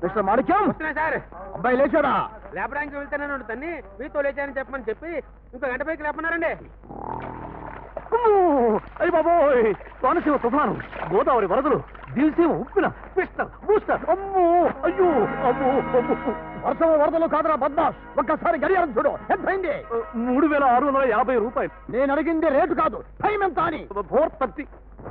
Mister మాణిక్యం, వస్తున్నా sir. అబ్బాయి లేచాడా? లేపడానికి వెళ్తానని తన్ని మీతో లేచానని చెప్పమని చెప్పి ఇంకో గంట పైకి లేపన్నారండి. అయ్యి బాబోయ్, కోనసీమ తుఫాను, గోదావరి వరదలు, దిల్సీమ ఉప్పిన, పిస్టర్ బూస్టర్, అమ్మో అయ్యో అమ్మో అమ్మో. వర్షం వరదలు కాదరా బద్మాష్, ఒక్కసారి గడియారం చూడు, ఎంత అయింది? 3650 రూపాయలు. నేను అడిగింది రేటు కాదు, టైం ఎంత అని. 4:30.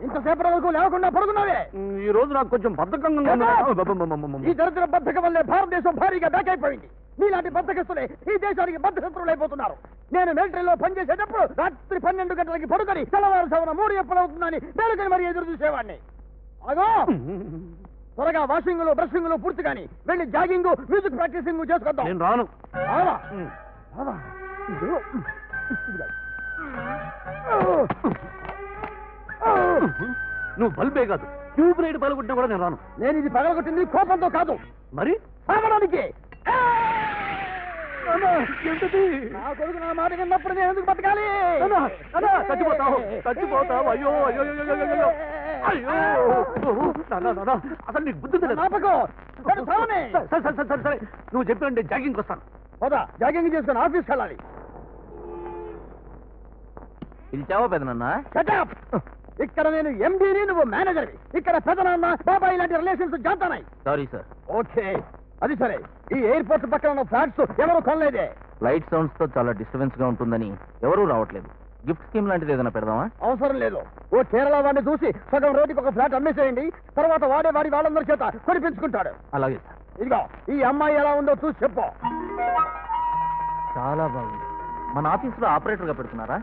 ఇంతసేపటి వరకు లేకుండా పడుకున్నావే. ఈ రోజు నాకు కొంచెం బద్ధకంగా ఉంది. ఈ దరిద్ర బద్ధకం వల్లే భారతదేశం భారీగా బ్యాక్ అయిపోయింది. నీలాంటి బద్ధకస్తులే ఈ దేశానికి బద్ధశత్రువులు అయిపోతున్నారు. నేను మిలిటరీలో పనిచేసేటప్పుడు రాత్రి 12 గంటలకి పడుకొని తెల్లవారుజామున 3 ఎప్పుడవుతుందని మేలుకొని మరీ ఎదురు చూసేవాడిని. అగో త్వరగా వాషింగ్ బ్రషింగ్ పూర్తి కానీ వెళ్ళి జాగింగ్ మ్యూజిక్ ప్రాక్టీసింగ్ చేసుకొద్దాం. నేను రాను. నువ్వు బల్బే కాదు, ట్యూబ్ లైట్ పగలగొట్టినా కూడా నేను రాను. నేను ఇది పగలగొట్టింది కోపంతో కాదు, మరి సాగడానికి. నా కొడుకు నా మాట విన్నప్పుడు నేను ఎందుకు బతకాలి? చచ్చిపోతావు చచ్చిపోతావు. అయ్యో అయ్యో అయ్యో అయ్యో, అసలు నీకు బుద్ధి సరే సరే, నువ్వు చెప్పినంటే జాగింగ్కి వస్తాను. పోదా, జాగింగ్ చేసుకుని ఆఫీస్కి వెళ్ళాలి. పిలిచావా పెదనన్నా? ఇక్కడ నేను ఎండీని, నువ్వు మేనేజర్వి. ఇక్కడ పెదనాన్న బాబాయ్ ఇలాంటి రిలేషన్స్ జాతానాయి. Sorry sir. ఓకే, అది సరే. ఈ ఎయిర్పోర్ట్ పక్కన ఉన్న ఫ్లాట్స్ ఎవరు కొనలేదే. లైట్ సౌండ్స్ తో చాలా డిస్టర్బెన్స్ గా ఉంటుందని ఎవరూ రావట్లేదు. గిఫ్ట్ స్కీమ్ లాంటిది ఏదైనా పెడదామా? అవసరం లేదు. ఓ కేరళ వాడిని చూసి సగం రోడ్డుకి ఒక ఫ్లాట్ అమ్మేసేయండి. తర్వాత వాడి వాళ్ళందరి చేత కొనిపించుకుంటాడు. అలాగే సార్. ఇదిగో ఈ అమ్మాయి ఎలా ఉందో చూసి చెప్పు. చాలా బాగుంది. మన ఆఫీస్ లో ఆపరేటర్ గా పెడుతున్నారా?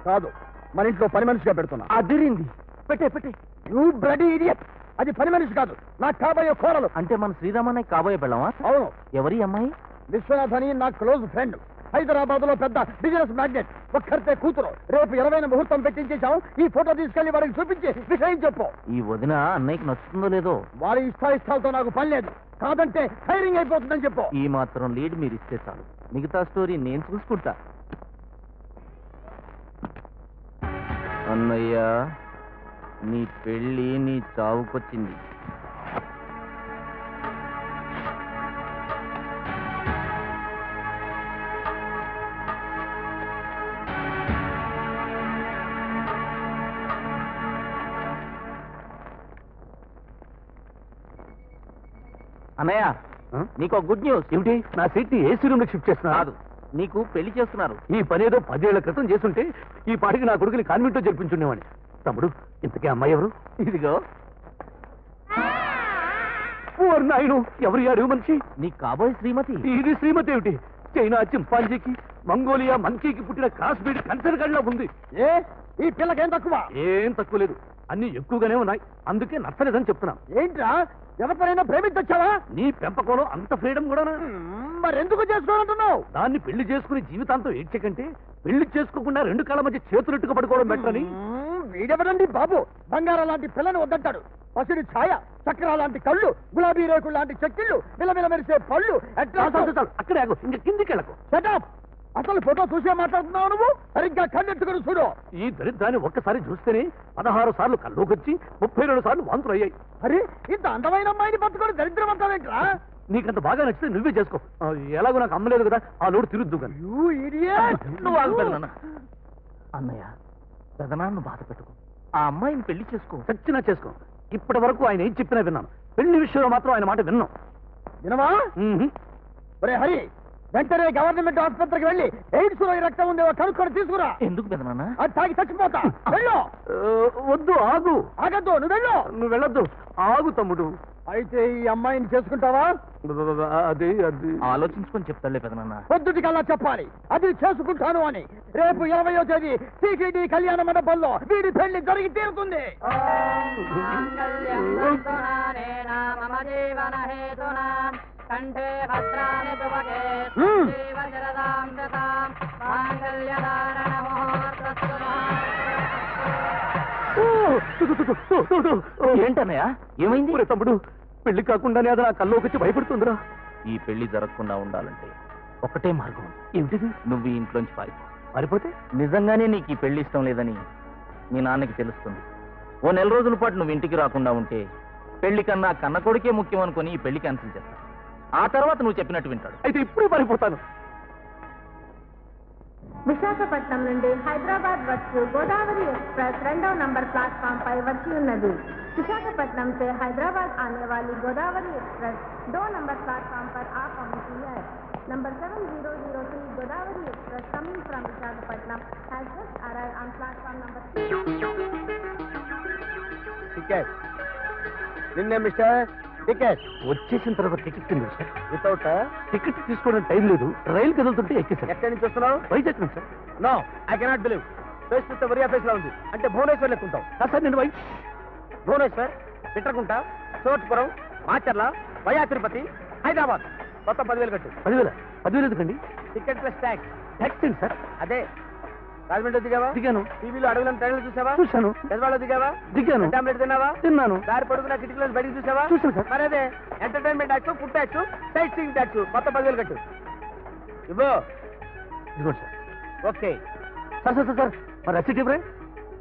కాదు, మన ఇంట్లో పని మనిషిగా పెడుతున్నా. అదిరింది. పెట్టే. యూ బ్లడీ ఇడియట్, అది పని మనిషి కాదు, నాకు కాబోయే కోరలు. అంటే మన శ్రీరామన్నయ్య కాబోయే పెళ్ళామా? అవును. ఎవరి అమ్మాయి? విశ్వనాథ్ అని నా క్లోజ్ ఫ్రెండ్. హైదరాబాద్ లో పెద్ద బిజినెస్ మ్యాగ్నెట్. ఒక్కరితే కూతురు. రేపు 20న ముహూర్తం పెట్టించేశాం. ఈ ఫోటో తీసుకెళ్లి వాడికి చూపించి విషయం చెప్పు. ఈ వదిన అన్నయ్యకి నచ్చుతుందో లేదో. వారి ఇష్టాయిష్టాలతో నాకు పని లేదు. కాదంటే ఫైరింగ్ అయిపోతుందని చెప్పు. ఈ మాత్రం లీడ్ మీరు ఇస్తే చాలు, మిగతా స్టోరీ నేను చూసుకుంటా. అన్నయ్య, నీ పెళ్ళి నీ చావుకొచ్చింది. అన్నయ్య, నీకు గుడ్ న్యూస్. ఏమిటి? నా సీట్ ని ఏసీ రూమ్ లో షిఫ్ట్ చేస్తున్నా? కాదు, నీకు పెళ్లి చేస్తున్నారు. ఈ పని ఏదో 10 ఏళ్ల క్రితం చేస్తుంటే ఈ పాటికి నా కొడుకుని కాన్వెంట్ లో జరిపించుండేవాడిని. తమ్ముడు, ఇంతకీ అమ్మాయి ఎవరు? ఇదిగో. నాయుడు, ఎవరు యాడు మనిషి? నీ కాబోయే శ్రీమతి. ఇది శ్రీమతి ఏమిటి? చైనా చింపాంజీకి, మంగోలియా మంకీకి పుట్టిన క్రాస్ బీడ్ కన్సర్ గడిలో ఉంది. ఈ పిల్లకేం తక్కువ? ఏం తక్కువ లేదు, అన్ని ఎక్కువగానే ఉన్నాయి. అందుకే నచ్చలేదని చెప్తున్నా. ఏంట్రా, ఎవరినైనా ప్రేమించొచ్చావా? నీ పెంపకంలో అంత ఫ్రీడమ్ కూడా మరెందుకు చేసుకోవాలంటున్నావు? దాన్ని పెళ్లి చేసుకుని జీవితాంతం ఏడ్చకంటే పెళ్లి చేసుకోకుండా 2 కాళ్ళ మధ్య చేతులెట్టుకు పడుకోవడం బెటరని. వీడెవడండి బాబు, బంగారం లాంటి పిల్లని వద్దంటాడు. పసిడి ఛాయ, చక్రాల లాంటి కళ్ళు, గులాబీ రేకులు లాంటి చెక్కిళ్ళు, విలవిల మెరిసే పళ్ళు. అక్కడే ఇంక కిందికి వెళ్ళకు. సెటప్. అసలు ఫోటో చూసే మాట్లాడుతున్నావు నువ్వు? సరిగ్గా కన్నెత్తుకుని చూడు. ఈ దరిద్రాన్ని ఒక్కసారి చూస్తేనే 16 సార్లు కల్లోకొచ్చి 32 సార్లు వాంతులు అయ్యాయి. అరే, ఇంత అందమైన అమ్మాయిని పట్టుకొని దరిద్రం అంటావేంట్రా? నీకంత బాగా నచ్చితే నువ్వే చేసుకో. ఎలాగో నాకు అమ్మలేదు కదా, ఆ లోటు తిరుద్దు కానీ. నువ్వు ఆగుతాను. అన్నయ్య, పెదనాన్ని బాధ పెట్టుకో. ఆ అమ్మాయిని పెళ్లి చేసుకో. చచ్చినా చేసుకో. ఇప్పటి వరకు ఆయన ఏం చెప్పినా విన్నాను. పెళ్లి విషయంలో మాత్రం ఆయన మాట విన్నాం. వినవా? ఒరే హరి, వెంటనే గవర్నమెంట్ ఆసుపత్రికి వెళ్ళి ఎయిడ్స్ లో రక్తం ఉందేవో కనుక్కొని తీసుకురా. ఎందుకు పెదనాన్న? అది తాగి చచ్చిపోతా. వెళ్ళు. వద్దు, ఆగు. ఆగద్దు, నువ్వు వెళ్ళు. నువ్వు వెళ్ళొద్దు, ఆగు తమ్ముడు. అయితే ఈ అమ్మాయిని చేసుకుంటావా? అది ఆలోచించుకొని చెప్తాలే పెదనాన్న. పొద్దుటికల్లా చెప్పాలి, అది చేసుకుంటాను అని. రేపు 20వ తేదీ టీటీడీ కళ్యాణ మండపంలో వీడి పెళ్లి జరిగి తీరుతుంది. కంఠే భద్రాని తువకే జీవజరదాం దతాం మాంగళ్యధారణ ముహూర్తస్తు. ఏంటన్నయ్య, ఏమైంది? తమ్ముడు, పెళ్లి కాకుండానే అది నా కల్లోకి వచ్చి భయపడుతుందిరా. ఈ పెళ్లి జరగకుండా ఉండాలంటే ఒకటే మార్గం. ఏమిటిది? నువ్వు ఈ ఇంట్లోంచి పారిపోతే నిజంగానే నీకు ఈ పెళ్లి ఇష్టం లేదని మీ నాన్నకి తెలుస్తుంది. ఓ 4 రోజుల పాటు నువ్వు ఇంటికి రాకుండా ఉంటే పెళ్లి కన్నా కన్న కొడుకే ముఖ్యం అనుకుని ఈ పెళ్లి క్యాన్సిల్ చేస్తాను. ఆ తర్వాత నువ్వు చెప్పినట్టు వింటాడు. అయితే ఇప్పుడే పారిపోతాను. విశాఖపట్నం నుండి హైదరాబాద్ వచ్చు గోదావరి एक्सप्रेस 2 नंबर प्लेटफॉर्म पर వచ్చి ఉన్నది. विशाखापट्टनम से हैदराबाद आने वाली गोदावरी एक्सप्रेस 2 नंबर प्लेटफॉर्म पर आ पहुंची है. Number 7003 Godavari express coming from Visakhapatnam has just arrived on platform number 3. Ticket నిన్నే మిస్టర్ టికెట్ వచ్చేసిన తర్వాత టికెట్ కింద సార్. వితౌట్ టికెట్ తీసుకోవడానికి టైం లేదు. రైలు కదులుతుంటే ఎక్కేసాను. ఎక్కడి నుంచి వస్తున్నావు? వైజాగ్ నుంచి sir. No I cannot believe. Face చూస్తే వరియా ఫేస్ లా ఉంది. అంటే భువనేశ్వర్ లెక్కుంటావు. సార్ నేను భువనేశ్వర్, పిట్రకుంట, చోట్పురం, మాచర్ల, వయా తిరుపతి, హైదరాబాద్. మొత్తం 10,000 కట్టు. 10,000 ఎందుకండి? Ticket plus tax. ట్యాక్సీ ఏంటి సార్? అదే రాజమండ్రి దిగావా? దిగాను. టీవీలో అడవులను ట్రైన్లు చూసావా? చూశాను. పెద్దవాళ్ళు దిగావా? దిగాను. టాబ్లెట్ తిన్నావా? తిన్నాను. దారి పొడుగున కిటికీలను బయటికి చూసావా? చూశాను సార్. మరి అదే entertainment tax, food tax, sight seeing tax మొత్తం 10,000 కట్టు. ఇవ్వు. ఇదిగోండి sir. Okay. Sir sir sir sir మరి రసీట్ ఇవ్వరే?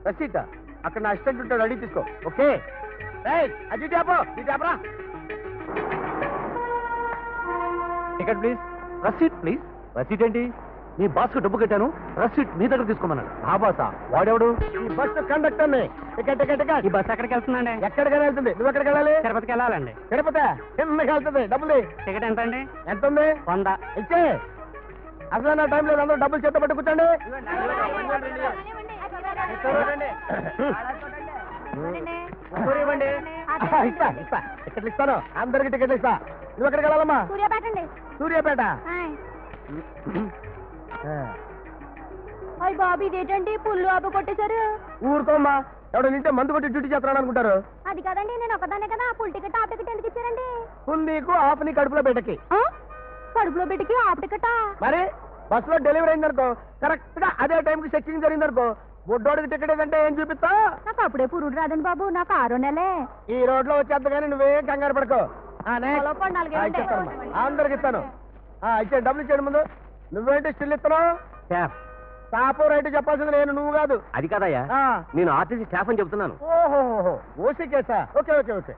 రసీట అక్కడ నా అసిస్టెంట్ ఉంటాడు, అడిగి తీసుకో. Okay right. అది ట్యాపో ఈ ట్యాపరా. Ticket please. Receipt please. Receipt ఏంటి? మీ బాస్కు డబ్బు కట్టాను. రసీట్ మీ దగ్గర తీసుకోమన్నాడు. ఆ బాసా వాడెవడు? ఈ బస్సు కండక్టర్ ని. Ticket ticket ticket. ఈ బస్ ఎక్కడికి వెళ్తుందండి? ఎక్కడికైనా వెళ్తుంది. నువ్వు ఎక్కడికి వెళ్ళాలి? తిరుపతికి వెళ్ళాలండి. తిరుపతి కిందకి వెళ్తుంది. డబ్బులు టికెట్ ఎంత అండి? ఎంత ఉంది? 100. ఇచ్చే. అసలు నా టైం లేదు. అందరూ డబ్బులు చేత పట్టు కూర్చోండి. ఇస్తా ఇస్తా టికెట్లు ఇస్తాను. అందరికి టికెట్లు ఇస్తా. నువ్వు ఎక్కడికి వెళ్ళాలమ్మా? సూర్యాపేట అండి. సూర్యాపేట. అయ్య బాబు ఇదేంటండి పుల్లు ఆపు కొట్టేశారు. ఊరుకోమ్మా. ఎవడో నింటే మందు కొట్టి డ్యూటీ చేస్తున్నాడు అనుకుంటారు. అది కదండి, నేను ఒకదానే కదా. ఫుల్ టికెట్ హాఫ్ టికెట్ ఎందుకు ఇచ్చారండి? ఫుల్ నీకు ఆఫ్ నీ కడుపులో పెట్టకి. కడుపులో బిడ్డకి హాఫ్ టికెటా? మరి బస్సులో డెలివరీ అయిందనుకో, కరెక్ట్ గా అదే టైంకి చెక్కింగ్ జరిగిందనుకో, బొడ్డోడికి టికెట్ ఏదంటే ఏం చూపిస్తా? నాకు అప్పుడే పురుడు రాదండి బాబు. నాకు 6 నెలే. ఈ రోడ్ లో వచ్చేద్దా కానీ నువ్వేం కంగారు పడుకో. అందరికి ఇస్తాను. ఇచ్చేయండి, డబ్బులు ఇచ్చేయండి ముందు. నువ్వేంటి స్టిల్ ఇస్తున్నావు? స్టాఫ్ రైట్ చెప్పాల్సింది నేను, నువ్వు కాదు. అది కాదయ్యా, నేను ఆర్టీసీ స్టాఫ్ అని చెప్తున్నాను. ఓహో ఓసీ కేసా? Okay okay okay.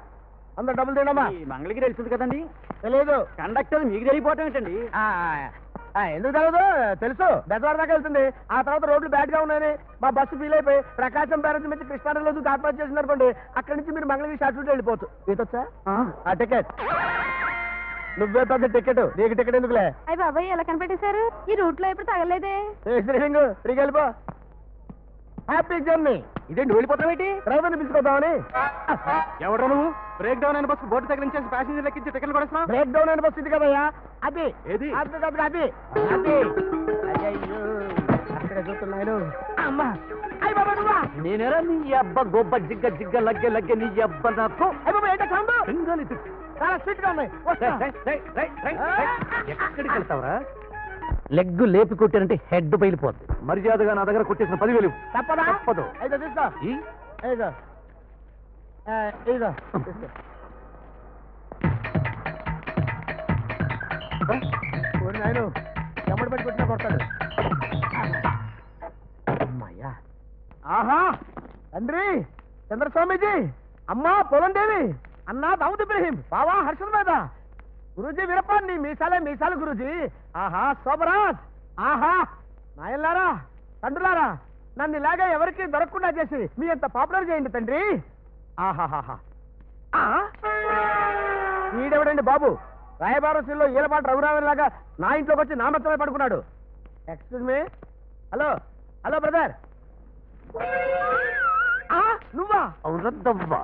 అందరు డబ్బులు తినమ్మా. మంగళగిరి వెళ్తుంది కదండి. తెలియదు. కండక్టర్ మీకు తెలియపోవటం ఏంటండి? ఎందుకు తెలియదు? తెలుసు. బెజవాడ దాకా వెళ్తుంది. ఆ తర్వాత రోడ్లు బ్యాడ్ గా ఉన్నాయని మా బస్సు ఫీల్ అయిపోయి ప్రకాశం బ్యారేజ్ నుంచి కృష్ణానదిలో దూకి ఆత్మహత్య చేసింది అనుకోండి. అక్కడి నుంచి మీరు మంగళగిరి షార్ట్ రూట్ వెళ్ళిపోవచ్చు. ఈతొచ్చా? ఆ టికెట్ నువ్వే పెద్ద టికెట్. నీకు టికెట్ ఎందుకులే? అయ్యి బాబాయ్ ఎలా కనిపెట్టేశారు? ఈ రూట్ లో ఎప్పుడు తగలేదే. తిరిగి వెళ్ళిపో. Happy journey. ఇదేంటి వెళ్ళిపోతావేంటి? డ్రైవర్ని పిలుచుకోద్దామని. ఎవడో నువ్వు? బ్రేక్ డౌన్ అయిన బస్సు బోర్డు తగిలించేసి ప్యాసింజర్ లెక్కించి టికెట్లు కొడేస్తున్నావు. బ్రేక్ డౌన్ అయిన బస్సు ఇది కదయ్యా. అది ఏది? అది అది అది అది. అయ్యో అక్కడ చూస్తున్నాను. అమ్మా అయ్యి బాబా నువ్వా? నేనేరా నీ అబ్బ గొబ్బ జిగ్గ జిగ్గ లగ్గె లగ్గె నీ అబ్బ నాకు. అయ్యి బాబా ఏంటో సౌండ్? పింగాలి తిట్టు. చాలా స్వీట్ గా ఉన్నాయి. వస్తా. ఎక్కడికి వెళ్తావరా? లెగ్గు లేపి కొట్టారంటే హెడ్ బయలిపోద్ది. మర్యాదగా నా దగ్గర కొట్టేసిన 10,000 తప్పదా? తప్పదు. అయితే తీసుకో. ఇదిగో ఇదిగో నాయన చెమ్మడి పెట్టి కొట్టినా కొడతాడు. అమ్మాయ్యా. ఆహా తండ్రి చంద్రస్వామీజీ, అమ్మా పొలందేవి, అన్నా దావుద్ ఇబ్రహీం, బావా హర్షద్ మీద, గురూజీ వీరప్ప నీ మీసాలే మీసాలు గురూజీ. ఆహా శోభరాజ్. ఆహా నాయన్లారా తండ్రులారా, నన్ను ఇలాగే ఎవరికి దొరకకుండా చేసి మీ అంత పాపులర్ చేయండి తండ్రి. ఆహాహా. ఈడెవడండి బాబు? రాయబారసంలో ఈలపాటు రఘురామన్ లాగా నా ఇంట్లోకి వచ్చి నా మొత్తమే పడుకున్నాడు. Excuse me. Hello hello brother. నువ్వా? అవునద్దవ్వా.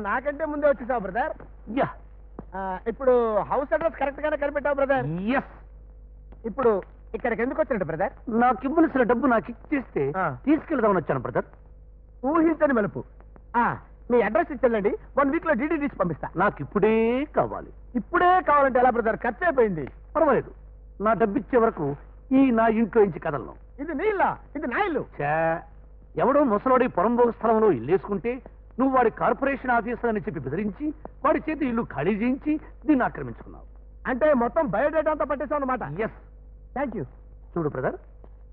నాకంటే ముందే వచ్చేసావు బ్రదర్. యా. ఇప్పుడు హౌస్ అడ్రస్ కరెక్ట్ గానే కనిపెట్టావు బ్రదర్. ఎస్. ఇప్పుడు ఇక్కడికి ఎందుకు వచ్చినట్టు బ్రదర్? నాకు ఇవ్వలసిన డబ్బు నాకు ఇచ్చేస్తే తీసుకెళ్దామని వచ్చాను బ్రదర్. ఊహించని మలుపు. మీ అడ్రస్ ఇచ్చేళ్ళండి, 1 వీక్ లో డీడీ తీసి పంపిస్తా. నాకు ఇప్పుడే కావాలి. ఇప్పుడే కావాలంటే ఎలా బ్రదర్? ఖర్చు అయిపోయింది. పర్వాలేదు, నా డబ్బు ఇచ్చే వరకు ఈ నా ఇంట్లో ఇంచి కదలను. ఇది నీ ఇల్లా? ఇది నా ఇల్లు. ఎవడో ముసలోడి పొరంబోగ స్థలంలో ఇల్లేసుకుంటే నువ్వు వాడి కార్పొరేషన్ ఆఫీసర్ అని చెప్పి బెదిరించి వాడి చేతి ఇల్లు ఖాళీ చేయించి దీన్ని ఆక్రమించుకున్నావు. అంటే మొత్తం బయోడేటా అంతా పట్టేసావు అన్నమాట. ఎస్. Thank you. చూడు బ్రదర్,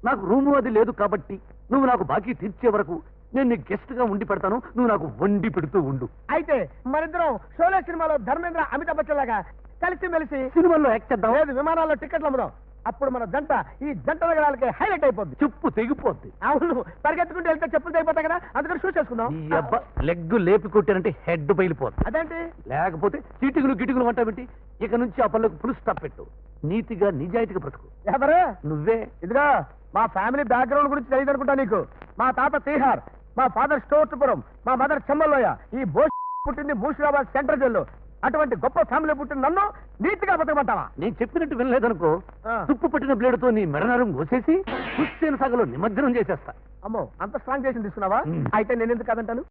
నాకు రూము అది లేదు కాబట్టి నువ్వు నాకు బాకీ తీర్చే వరకు నేను నీ గెస్ట్ గా ఉండి పెడతాను, నువ్వు నాకు వండి పెడుతూ ఉండు. అయితే మరిద్దరం షోలే సినిమాలో ధర్మేంద్ర అమితాబ్ బచ్చన్ లాగా కలిసి మెలిసి సినిమాల్లో యాక్ట్ చేద్దాం. లేదు విమానాల్లో టికెట్లు అమ్ముదాం. అప్పుడు మన జంట ఈ జంట నగరాలకి హైలైట్ అయిపోద్ది. చెప్పు తెగిపోద్ది. అవును, పరిగెత్తుకుంటూ వెళ్తే చెప్పులు అయిపోతాయి కదా, అందుకని షూ చేసుకుందాం. ఈ అబ్బా లెగ్ లేపి కొట్టానంటే హెడ్ బయలిపోద్ది. అదేంటి? లేకపోతే చీటికులు గిటికులు వంట పెట్టి ఇక నుంచి ఆ పనులకు ఫుల్ స్టాప్ పెట్టు. నీతిగా నిజాయితీగా బ్రతుకు. ఎవరు? నువ్వే. ఇదిగా మా ఫ్యామిలీ బ్యాక్గ్రౌండ్ గురించి తెలియదు అనుకుంటా నీకు. మా తాత తీహార్, మా ఫాదర్ స్టోర్పురం, మా మదర్ చెమ్మల్లోయ. ఈ బోస్ పుట్టింది మూషిరాబాద్ సెంట్రల్ జైల్లో. అటువంటి గొప్ప ఫ్యామిలీ పుట్టిన నన్ను నీతిగా బతకమంటావా? నేను చెప్పినట్టు వినలేదనుకో, ఆ. తుప్పు పట్టిన బ్లేడుతో నీ మెడనరం కోసేసి హుస్సేన్ సాగర్లో నిమజ్జనం చేసేస్తా. అమ్మో, అంత స్ట్రాంగ్ చేసి తీసుకున్నావా? మ్. అయితే నేను ఎందుకు కాదంటాను?